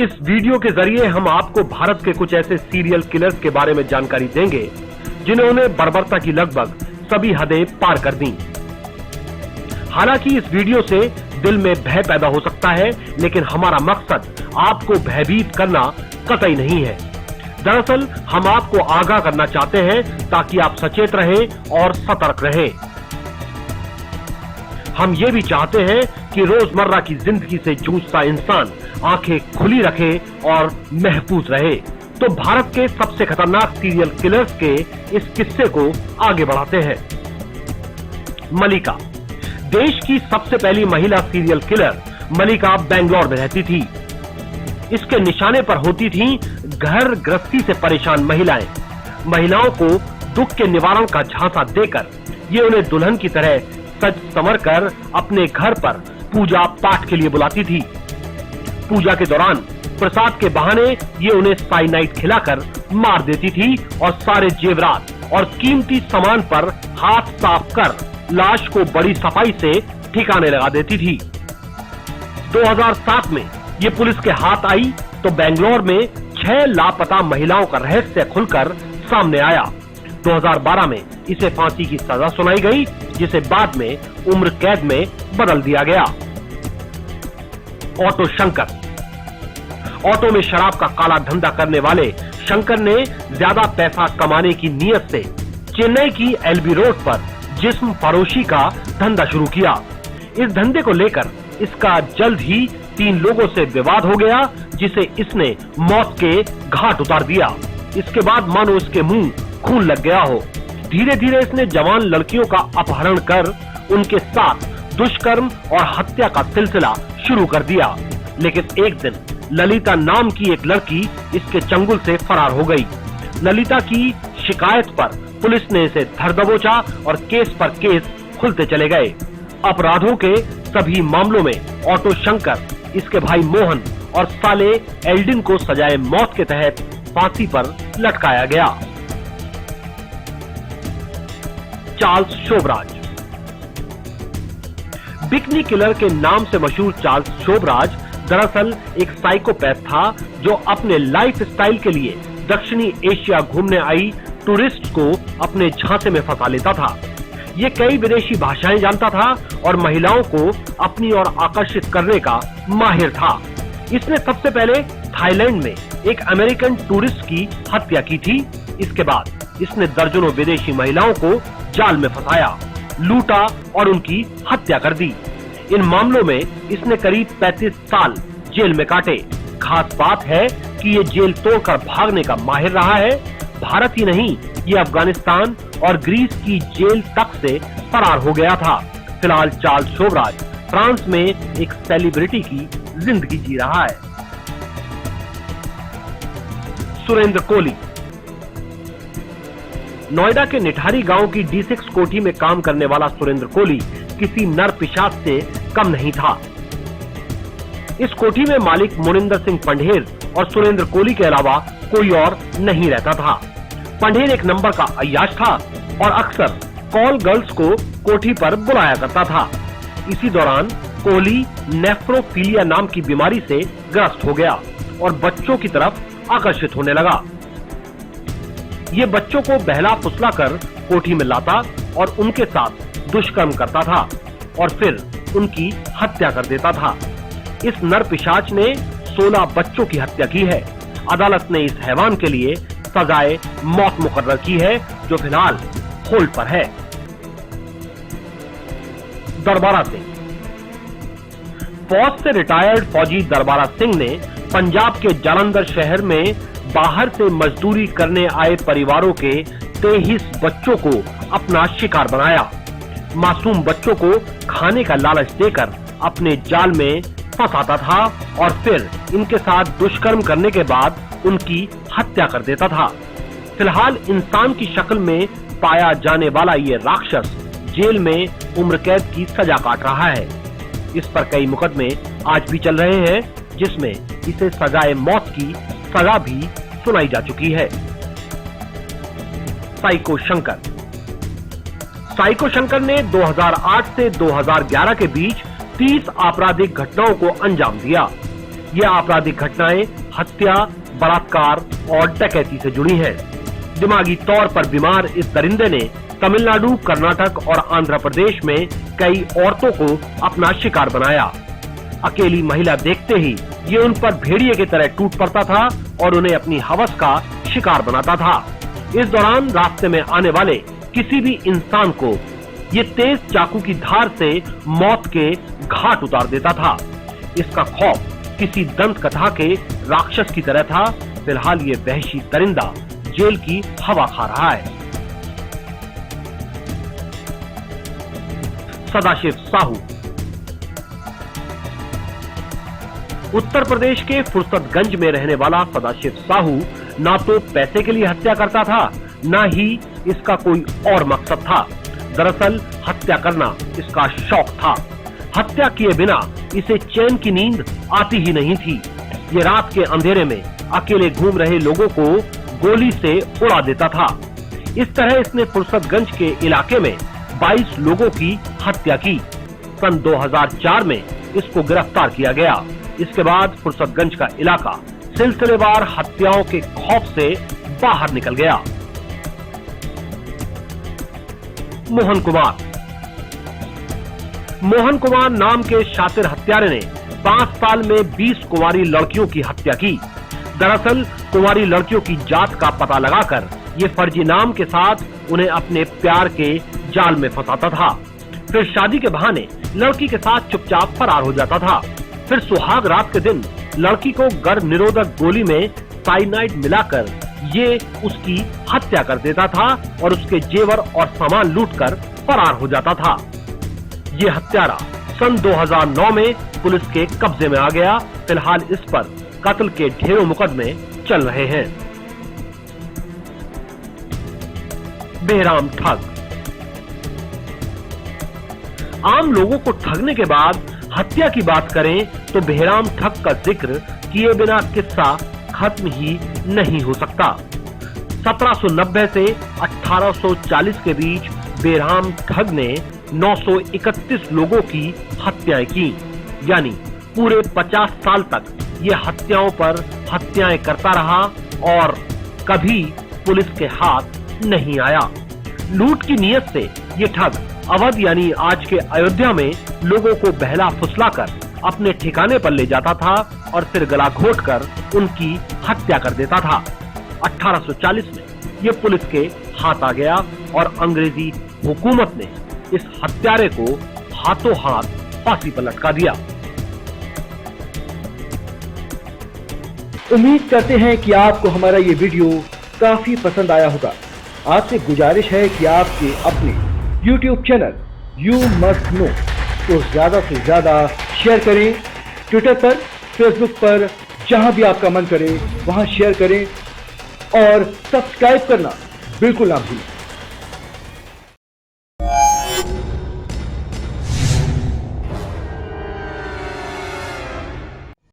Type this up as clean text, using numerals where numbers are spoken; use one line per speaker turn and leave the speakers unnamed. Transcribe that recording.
इस वीडियो के जरिए हम आपको भारत के कुछ ऐसे सीरियल किलर्स के बारे में जानकारी देंगे जिन्होंने बर्बरता की लगभग सभी हदें पार कर दी। हालांकि इस वीडियो से दिल में भय पैदा हो सकता है, लेकिन हमारा मकसद आपको भयभीत करना कतई नहीं है। दरअसल हम आपको आगाह करना चाहते हैं ताकि आप सचेत रहें और सतर्क रहें। हम ये भी चाहते हैं कि रोजमर्रा की जिंदगी से जूझता इंसान आंखें खुली रखे और महफूज रहे। तो भारत के सबसे खतरनाक सीरियल किलर्स के इस किस्से को आगे बढ़ाते हैं। मलिका, देश की सबसे पहली महिला सीरियल किलर मलिका बेंगलोर में रहती थी। इसके निशाने पर होती थीं घर गृहस्थी से परेशान महिलाएं। महिलाओं को दुख के निवारण का झांसा देकर ये उन्हें दुल्हन की तरह सज संवर कर अपने घर पर पूजा पाठ के लिए बुलाती थी। पूजा के दौरान प्रसाद के बहाने ये उन्हें साइनाइड खिलाकर मार देती थी और सारे जेवरात और कीमती सामान पर हाथ साफ कर लाश को बड़ी सफाई से ठिकाने लगा देती थी। 2007 में ये पुलिस के हाथ आई तो बेंगलोर में 6 लापता महिलाओं का रहस्य खुलकर सामने आया। 2012 में इसे फांसी की सजा सुनाई गई, जिसे बाद में उम्र कैद में बदल दिया गया। ऑटो शंकर, ऑटो में शराब का काला धंधा करने वाले शंकर ने ज्यादा पैसा कमाने की नीयत से चेन्नई की एलबी रोड पर जिस्म फरोशी का धंधा शुरू किया। इस धंधे को लेकर इसका जल्द ही 3 लोगों से विवाद हो गया, जिसे इसने मौत के घाट उतार दिया। इसके बाद मानो इसके मुंह खून लग गया हो। धीरे धीरे इसने जवान लड़कियों का अपहरण कर उनके साथ दुष्कर्म और हत्या का सिलसिला शुरू कर दिया। लेकिन एक दिन ललिता नाम की एक लड़की इसके चंगुल से फरार हो गई। ललिता की शिकायत पर पुलिस ने इसे धर दबोचा और केस पर केस खुलते चले गए। अपराधों के सभी मामलों में ऑटो शंकर, इसके भाई मोहन और साले एल्डिन को सजाए मौत के तहत फांसी पर लटकाया गया। चार्ल्स शोभराज, बिकनी किलर के नाम से मशहूर चार्ल्स शोभराज दरअसल एक साइकोपैथ था जो अपने लाइफ स्टाइल के लिए दक्षिणी एशिया घूमने आई टूरिस्ट को अपने झांसे में फंसा लेता था। ये कई विदेशी भाषाएं जानता था और महिलाओं को अपनी ओर आकर्षित करने का माहिर था। इसने सबसे पहले थाईलैंड में एक अमेरिकन टूरिस्ट की हत्या की थी। इसके बाद इसने दर्जनों विदेशी महिलाओं को जाल में फंसाया, लूटा और उनकी हत्या कर दी। इन मामलों में इसने करीब 35 साल जेल में काटे। खास बात है कि ये जेल तोड़कर भागने का माहिर रहा है। भारत ही नहीं, ये अफगानिस्तान और ग्रीस की जेल तक से फरार हो गया था। फिलहाल चार्ल्स शोभराज फ्रांस में एक सेलिब्रिटी की जिंदगी जी रहा है। सुरेंद्र कोली, नोएडा के निठारी गांव की D6 कोठी में काम करने वाला सुरेंद्र कोली किसी नर पिशाच से कम नहीं था। इस कोठी में मालिक मोनिंदर सिंह पंढेर और सुरेंद्र कोली के अलावा कोई और नहीं रहता था। पंढेर एक नंबर का अय्याश था और अक्सर कॉल गर्ल्स को कोठी पर बुलाया करता था। इसी दौरान कोली नेफ्रोफीलिया नाम की बीमारी से ग्रस्त हो गया और बच्चों की तरफ आकर्षित होने लगा। ये बच्चों को बहला फुसला कर कोठी में लाता और उनके साथ दुष्कर्म करता था और फिर उनकी हत्या कर देता था। इस नर पिशाच ने 16 बच्चों की हत्या की है। अदालत ने इस हैवान के लिए सजाए मौत मुकर्रर की है, जो फिलहाल होल्ड पर है। दरबारा सिंह, फौज से रिटायर्ड फौजी दरबारा सिंह ने पंजाब के जालंधर शहर में बाहर से मजदूरी करने आए परिवारों के 23 बच्चों को अपना शिकार बनाया। मासूम बच्चों को खाने का लालच देकर अपने जाल में फंसाता था और फिर इनके साथ दुष्कर्म करने के बाद उनकी हत्या कर देता था। फिलहाल इंसान की शक्ल में पाया जाने वाला ये राक्षस जेल में उम्र कैद की सजा काट रहा है। इस पर कई मुकदमे आज भी चल रहे हैं, जिसमें इसे सजाए मौत की सजा भी सुनाई जा चुकी है। साइको शंकर, साइको शंकर ने 2008 से 2011 के बीच 30 आपराधिक घटनाओं को अंजाम दिया। ये आपराधिक घटनाएं हत्या, बलात्कार और डकैती से जुड़ी हैं। दिमागी तौर पर बीमार इस दरिंदे ने तमिलनाडु, कर्नाटक और आंध्र प्रदेश में कई औरतों को अपना शिकार बनाया। अकेली महिला देखते ही ये उन पर भेड़िए की तरह टूट पड़ता था और उन्हें अपनी हवस का शिकार बनाता था। इस दौरान रास्ते में आने वाले किसी भी इंसान को ये तेज चाकू की धार से मौत के घाट उतार देता था। इसका खौफ किसी दंत कथा के राक्षस की तरह था। फिलहाल ये वहशी दरिंदा जेल की हवा खा रहा है। सदाशिव साहू उत्तर प्रदेश के फुर्सतगंज में रहने वाला सदाशिव साहू ना तो पैसे के लिए हत्या करता था, ना ही इसका कोई और मकसद था। दरअसल हत्या करना इसका शौक था। हत्या किए बिना इसे चैन की नींद आती ही नहीं थी। ये रात के अंधेरे में अकेले घूम रहे लोगों को गोली से उड़ा देता था। इस तरह इसने फुर्सतगंज के इलाके में 22 लोगों की हत्या की। सन 2004 में इसको गिरफ्तार किया गया। इसके बाद फुर्सतगंज का इलाका सिलसिलेवार हत्याओं के खौफ से बाहर निकल गया। मोहन कुमार नाम के शातिर हत्यारे ने 5 साल में 20 कुंवारी लड़कियों की हत्या की। दरअसल कुंवारी लड़कियों की जात का पता लगाकर ये फर्जी नाम के साथ उन्हें अपने प्यार के जाल में फंसाता था। फिर शादी के बहाने लड़की के साथ चुपचाप फरार हो जाता था। फिर सुहाग रात के दिन लड़की को गर्भ निरोधक गोली में साइनाइड मिलाकर ये उसकी हत्या कर देता था और उसके जेवर और सामान लूटकर फरार हो जाता था। ये हत्यारा सन 2009 में पुलिस के कब्जे में आ गया। फिलहाल इस पर कत्ल के ढेरों मुकदमे चल रहे हैं। बेहराम ठग आम लोगों को ठगने के बाद हत्या की बात करें तो बेहराम ठग का जिक्र किए बिना किस्सा खत्म ही नहीं हो सकता। 1790 से 1840 के बीच बेरहम ठग ने 931 लोगों की हत्याएं की। यानी पूरे 50 साल तक ये हत्याओं पर हत्याएं करता रहा और कभी पुलिस के हाथ नहीं आया। लूट की नियत से ये ठग अवध यानी आज के अयोध्या में लोगों को बहला फुसलाकर अपने ठिकाने पर ले जाता था और फिर गला घोंटकर उनकी हत्या कर देता था। 1840 में ये पुलिस के हाथ आ गया और अंग्रेजी हुकूमत ने इस हत्यारे को हाथों हाथ फांसी पर लटका दिया।
उम्मीद करते हैं कि आपको हमारा ये वीडियो काफी पसंद आया होगा। आपसे गुजारिश है कि आपके अपने YouTube channel you must know को ज्यादा से ज्यादा शेयर करें। ट्विटर पर, फेसबुक पर, जहां भी आपका मन करे वहां शेयर करें और सब्सक्राइब करना बिल्कुल ना भूलें।